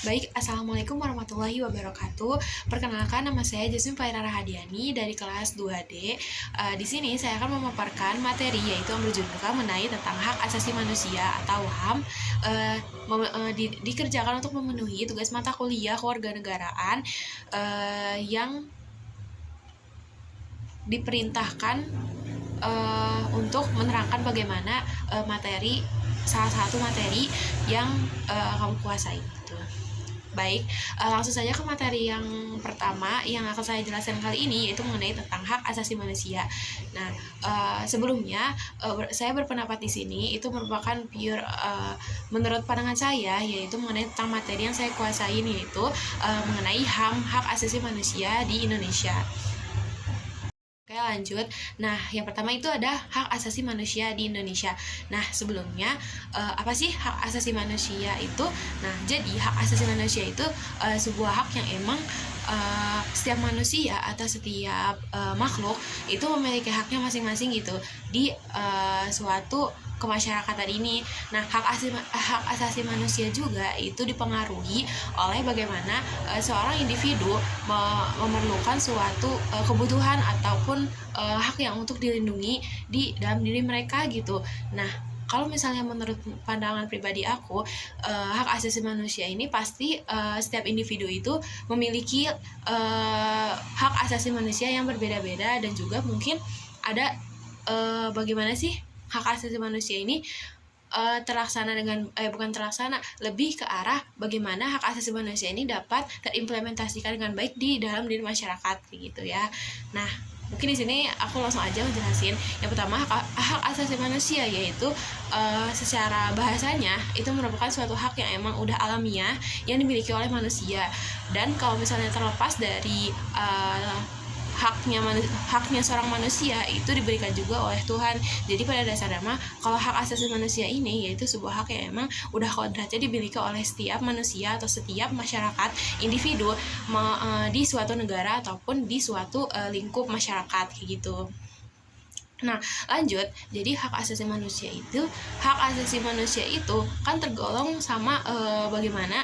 Baik, Assalamualaikum warahmatullahi wabarakatuh. Perkenalkan, nama saya Jasmine Faira Rahadiani dari kelas 2D. Di sini saya akan memaparkan materi yaitu yang berjudul mengenai tentang hak asasi manusia atau HAM, dikerjakan untuk memenuhi tugas mata kuliah kewarganegaraan yang diperintahkan untuk menerangkan bagaimana salah satu materi yang kamu kuasai gitu. Baik, langsung saja ke materi yang pertama yang akan saya jelaskan kali ini, yaitu mengenai tentang hak asasi manusia. Nah, sebelumnya saya berpendapat di sini itu merupakan pure menurut pandangan saya, yaitu mengenai tentang materi yang saya kuasain, yaitu mengenai HAM, hak asasi manusia di Indonesia. Oke, lanjut. Nah, yang pertama itu ada hak asasi manusia di Indonesia. Nah, sebelumnya apa sih hak asasi manusia itu? Nah, jadi hak asasi manusia itu sebuah hak yang emang setiap manusia atau setiap makhluk itu memiliki haknya masing-masing gitu di suatu kemasyarakatan ini. Nah, hak asasi manusia juga itu dipengaruhi oleh bagaimana seorang individu memerlukan suatu kebutuhan ataupun hak yang untuk dilindungi di dalam diri mereka gitu. Nah, kalau misalnya menurut pandangan pribadi aku, hak asasi manusia ini pasti setiap individu itu memiliki hak asasi manusia yang berbeda-beda, dan juga mungkin ada bagaimana sih hak asasi manusia ini terlaksana dengan bukan terlaksana, lebih ke arah bagaimana hak asasi manusia ini dapat terimplementasikan dengan baik di dalam diri masyarakat gitu ya. Nah, mungkin di sini aku langsung aja menjelasin. Yang pertama, hak asasi manusia yaitu secara bahasanya itu merupakan suatu hak yang emang udah alamiah yang dimiliki oleh manusia, dan kalau misalnya terlepas dari haknya seorang manusia itu diberikan juga oleh Tuhan. Jadi pada dasarnya mah kalau hak asasi manusia ini yaitu sebuah hak yang emang udah kodratnya dimiliki oleh setiap manusia atau setiap masyarakat individu di suatu negara ataupun di suatu lingkup masyarakat kayak gitu. Nah, lanjut. Jadi hak asasi manusia itu kan tergolong sama bagaimana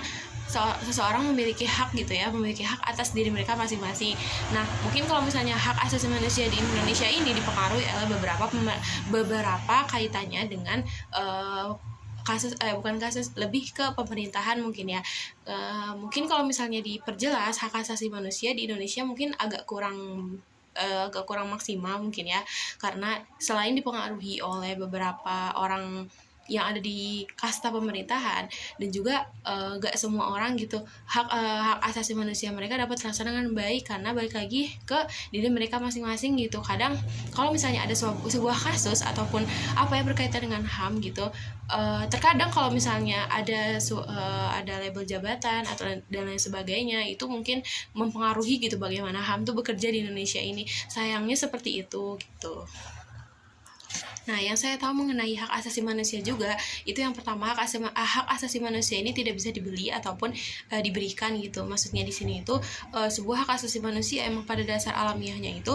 seseorang memiliki hak gitu ya, memiliki hak atas diri mereka masing-masing. Nah, mungkin kalau misalnya hak asasi manusia di Indonesia ini dipengaruhi oleh beberapa kaitannya dengan lebih ke pemerintahan mungkin ya. Mungkin kalau misalnya diperjelas hak asasi manusia di Indonesia mungkin agak kurang maksimal mungkin ya, karena selain dipengaruhi oleh beberapa orang yang ada di kasta pemerintahan, dan juga gak semua orang gitu hak asasi manusia mereka dapat terlaksana dengan baik, karena balik lagi ke diri mereka masing-masing gitu. Kadang kalau misalnya ada sebuah kasus ataupun apa yang berkaitan dengan HAM gitu, terkadang kalau misalnya ada label jabatan atau dan lain sebagainya, itu mungkin mempengaruhi gitu bagaimana HAM tuh bekerja di Indonesia ini. Sayangnya seperti itu gitu. Nah, yang saya tahu mengenai hak asasi manusia juga, itu yang pertama, hak asasi manusia ini tidak bisa dibeli ataupun diberikan gitu. Maksudnya di sini itu sebuah hak asasi manusia emang pada dasar alamiahnya itu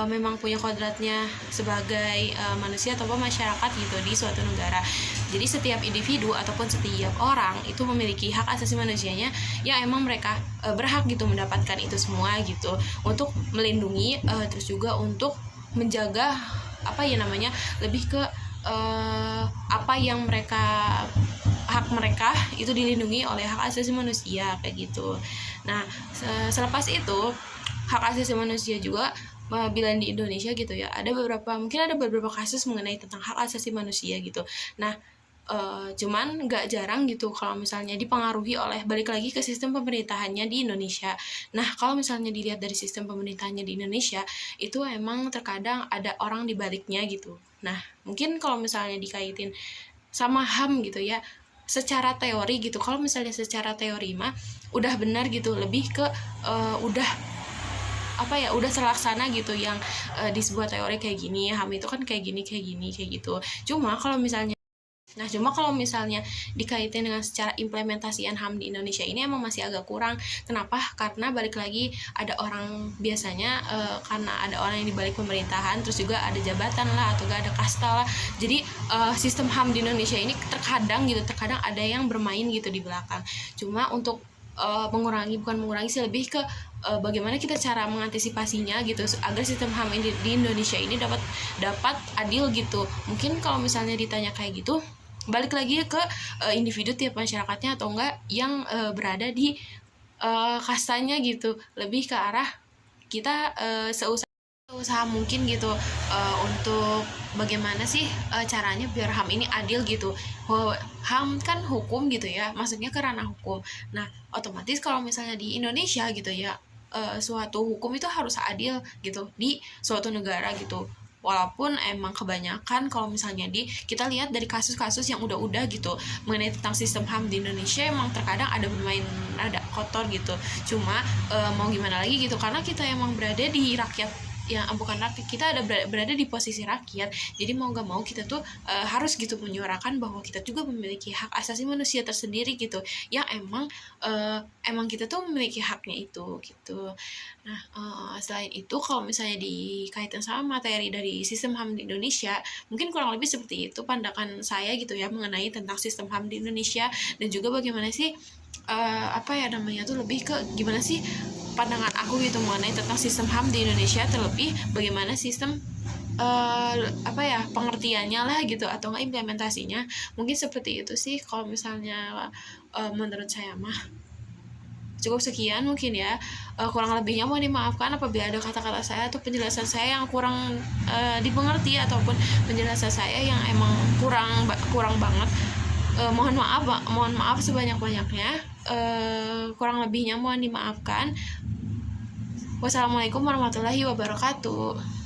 memang punya kodratnya sebagai manusia ataupun masyarakat gitu di suatu negara. Jadi setiap individu ataupun setiap orang itu memiliki hak asasi manusianya yang emang mereka berhak gitu mendapatkan itu semua gitu, untuk melindungi terus juga untuk menjaga lebih ke apa yang hak mereka itu dilindungi oleh hak asasi manusia kayak gitu. Nah, selepas itu hak asasi manusia juga bila di Indonesia gitu ya, mungkin ada beberapa kasus mengenai tentang hak asasi manusia gitu. Nah, cuman nggak jarang gitu kalau misalnya dipengaruhi oleh, balik lagi ke sistem pemerintahannya di Indonesia. Nah, kalau misalnya dilihat dari sistem pemerintahannya di Indonesia, itu emang terkadang ada orang di baliknya gitu. Nah, mungkin kalau misalnya dikaitin sama HAM gitu ya, secara teori gitu, kalau misalnya secara teori mah udah benar gitu, lebih ke udah terlaksana gitu, yang di sebuah teori kayak gini, HAM itu kan kayak gini kayak gitu. Cuma kalau misalnya Nah, cuma kalau misalnya dikaitin dengan secara implementasian HAM di Indonesia ini emang masih agak kurang. Kenapa? Karena balik lagi ada orang biasanya karena ada orang yang di balik pemerintahan, terus juga ada jabatan lah atau gak ada kasta lah. Jadi sistem HAM di Indonesia ini terkadang ada yang bermain gitu di belakang. Cuma untuk bukan mengurangi sih, lebih ke bagaimana kita cara mengantisipasinya gitu agar sistem HAM di Indonesia ini dapat adil gitu. Mungkin kalau misalnya ditanya kayak gitu, balik lagi ke individu tiap masyarakatnya atau enggak yang berada di kastanya gitu, lebih ke arah kita seusaha mungkin gitu untuk bagaimana sih caranya biar HAM ini adil gitu. HAM kan hukum gitu ya, masuknya ke ranah hukum. Nah, otomatis kalau misalnya di Indonesia gitu ya, suatu hukum itu harus adil gitu di suatu negara gitu. Walaupun emang kebanyakan kalau misalnya kita lihat dari kasus-kasus yang udah gitu mengenai tentang sistem HAM di Indonesia, emang terkadang ada bermain rada kotor gitu. Cuma mau gimana lagi gitu, karena kita emang berada di rakyat, ya bukan rakyat, kita berada di posisi rakyat. Jadi mau gak mau kita tuh harus gitu menyuarakan bahwa kita juga memiliki hak asasi manusia tersendiri gitu, yang emang kita tuh memiliki haknya itu gitu. Nah, selain itu kalau misalnya dikaitkan sama materi dari sistem HAM di Indonesia, mungkin kurang lebih seperti itu pandangan saya gitu ya mengenai tentang sistem HAM di Indonesia, dan juga bagaimana sih lebih ke gimana sih pandangan aku gitu mengenai tentang sistem HAM di Indonesia, terlebih bagaimana sistem pengertiannya lah gitu atau nggak implementasinya. Mungkin seperti itu sih kalau misalnya menurut saya mah. Cukup sekian mungkin ya, kurang lebihnya mohon dimaafkan apabila ada kata-kata saya atau penjelasan saya yang kurang dimengerti, ataupun penjelasan saya yang emang kurang banget. Mohon maaf sebanyak-banyaknya. Kurang lebihnya mohon dimaafkan. Wassalamualaikum warahmatullahi wabarakatuh.